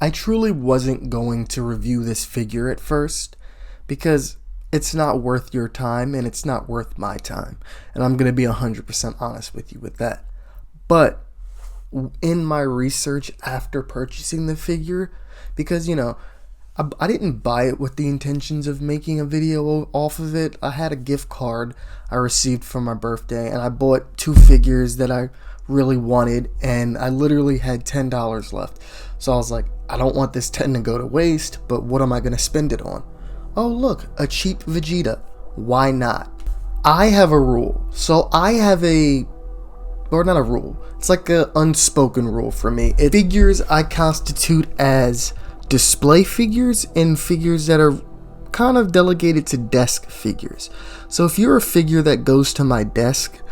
I truly wasn't going to review this figure at first because it's not worth your time and it's not worth my time. And I'm going to be 100% honest with you with that. But in my research after purchasing the figure, because, I didn't buy it with the intentions of making a video off of it. I had a gift card I received for my birthday and I bought two figures that I really wanted, and I literally had $10 left. So I was like, I don't want this 10 to go to waste, but what am I going to spend it on? Oh, look, a cheap Vegeta. Why not? I have a rule. So I have or not a rule. It's like an unspoken rule for me. Figures I constitute as display figures and figures that are kind of delegated to desk figures. So if you're a figure that goes to my desk,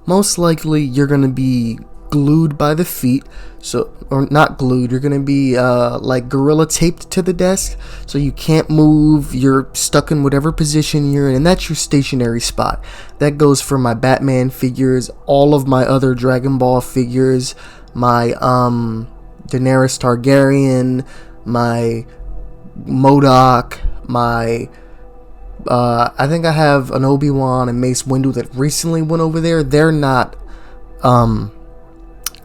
most likely you're going to be glued by the feet, or not glued, you're going to be like gorilla taped to the desk, so you can't move, you're stuck in whatever position you're in, and that's your stationary spot. That goes for my Batman figures, all of my other Dragon Ball figures, my Daenerys Targaryen, my MODOK, my I think I have an Obi-Wan and Mace Windu that recently went over there. They're not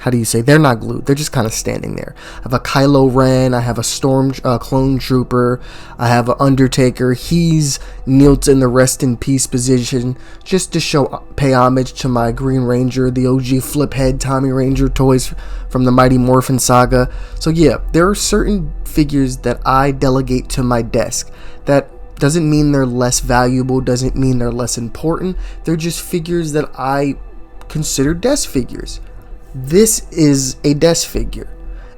they're not glued. They're just kind of standing there. I have a Kylo Ren. I have a Storm Clone Trooper. I have an Undertaker. He's kneeled in the rest in peace position just to pay homage to my Green Ranger, the OG flip head Tommy Ranger toys from the Mighty Morphin Saga. So yeah, there are certain figures that I delegate to my desk. That doesn't mean they're less valuable, doesn't mean they're less important. They're just figures that I consider desk figures. This is a desk figure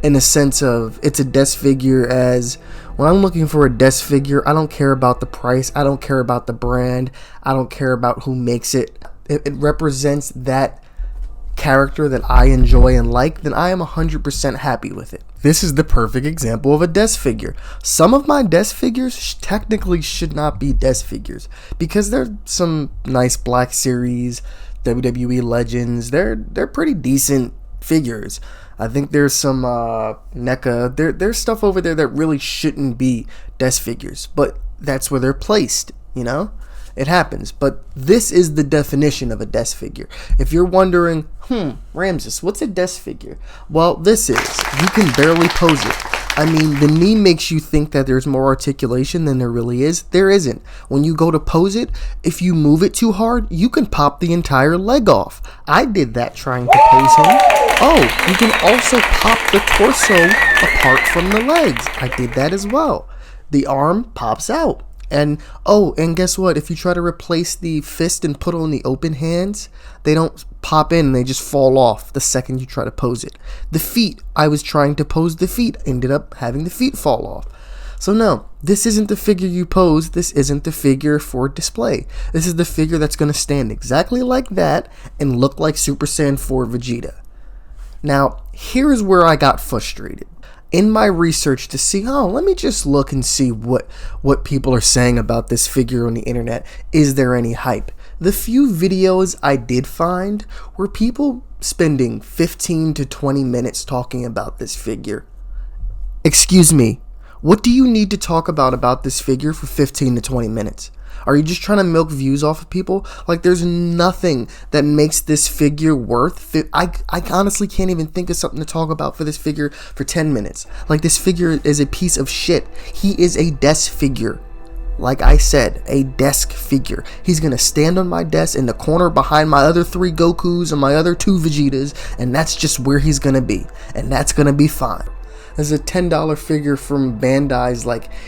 in the sense of it's a desk figure as when I'm looking for a desk figure, I don't care about the price, I don't care about the brand, I don't care about who makes it. It represents that character that I enjoy and like, then I am 100% happy with it. This is the perfect example of a desk figure. Some of my desk figures technically should not be desk figures because they're some nice Black Series, WWE Legends. They're pretty decent figures. I think there's some NECA. There's stuff over there that really shouldn't be desk figures, but that's where they're placed, It happens, but this is the definition of a desk figure. If you're wondering, Ramses, what's a desk figure? Well, this is. You can barely pose it. I mean, the knee makes you think that there's more articulation than there really is. There isn't. When you go to pose it, if you move it too hard, you can pop the entire leg off. I did that trying to pose him. Oh, you can also pop the torso apart from the legs. I did that as well. The arm pops out. And guess what? If you try to replace the fist and put on the open hands, they don't pop in, they just fall off the second you try to pose it. The feet, I was trying to pose the feet, ended up having the feet fall off. So no, this isn't the figure you pose, this isn't the figure for display. This is the figure that's going to stand exactly like that and look like Super Saiyan 4 Vegeta. Now, here's where I got frustrated. In my research to see, let me just look and see what people are saying about this figure on the internet. Is there any hype? The few videos I did find were people spending 15 to 20 minutes talking about this figure. Excuse me, what do you need to talk about this figure for 15 to 20 minutes? Are you just trying to milk views off of people? Like, there's nothing that makes this figure worth it. I honestly can't even think of something to talk about for this figure for 10 minutes. Like, this figure is a piece of shit. He is a desk figure. Like I said, a desk figure. He's going to stand on my desk in the corner behind my other 3 Gokus and my other 2 Vegetas, and that's just where he's going to be. And that's going to be fine. There's a $10 figure from Bandai's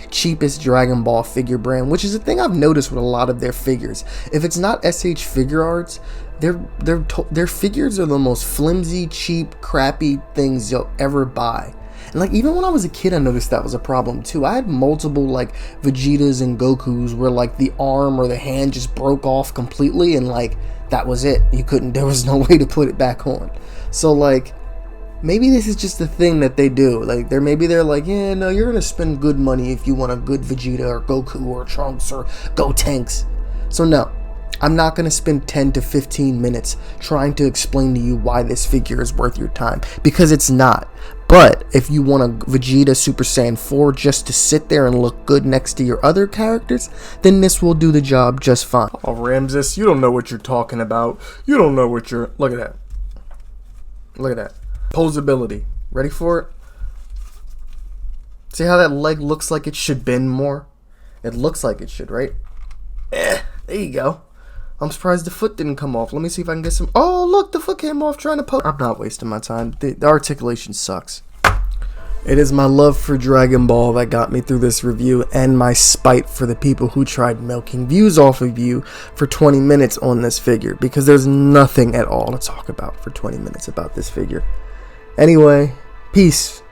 cheapest Dragon Ball figure brand, which is a thing I've noticed with a lot of their figures. If it's not SH Figure Arts, their figures are the most flimsy, cheap, crappy things you'll ever buy. And even when I was a kid, I noticed that was a problem too. I had multiple Vegetas and Gokus where the arm or the hand just broke off completely, and that was it. There was no way to put it back on. So maybe this is just a thing that they do. Maybe they're yeah, no, you're gonna spend good money if you want a good Vegeta or Goku or Trunks or Gotenks. So no, I'm not gonna spend 10 to 15 minutes trying to explain to you why this figure is worth your time, because it's not. But if you want a Vegeta Super Saiyan 4 just to sit there and look good next to your other characters, then this will do the job just fine. Oh, Ramses, you don't know what you're talking about. You don't know what you're... Look at that. Look at that. Posability. Ready for it? See how that leg looks like it should bend more? It looks like it should, right? There you go. I'm surprised the foot didn't come off. Let me see if I can get some... Oh, look, the foot came off trying to poke. I'm not wasting my time. The articulation sucks. It is my love for Dragon Ball that got me through this review, and my spite for the people who tried milking views off of you for 20 minutes on this figure, because there's nothing at all to talk about for 20 minutes about this figure. Anyway, peace.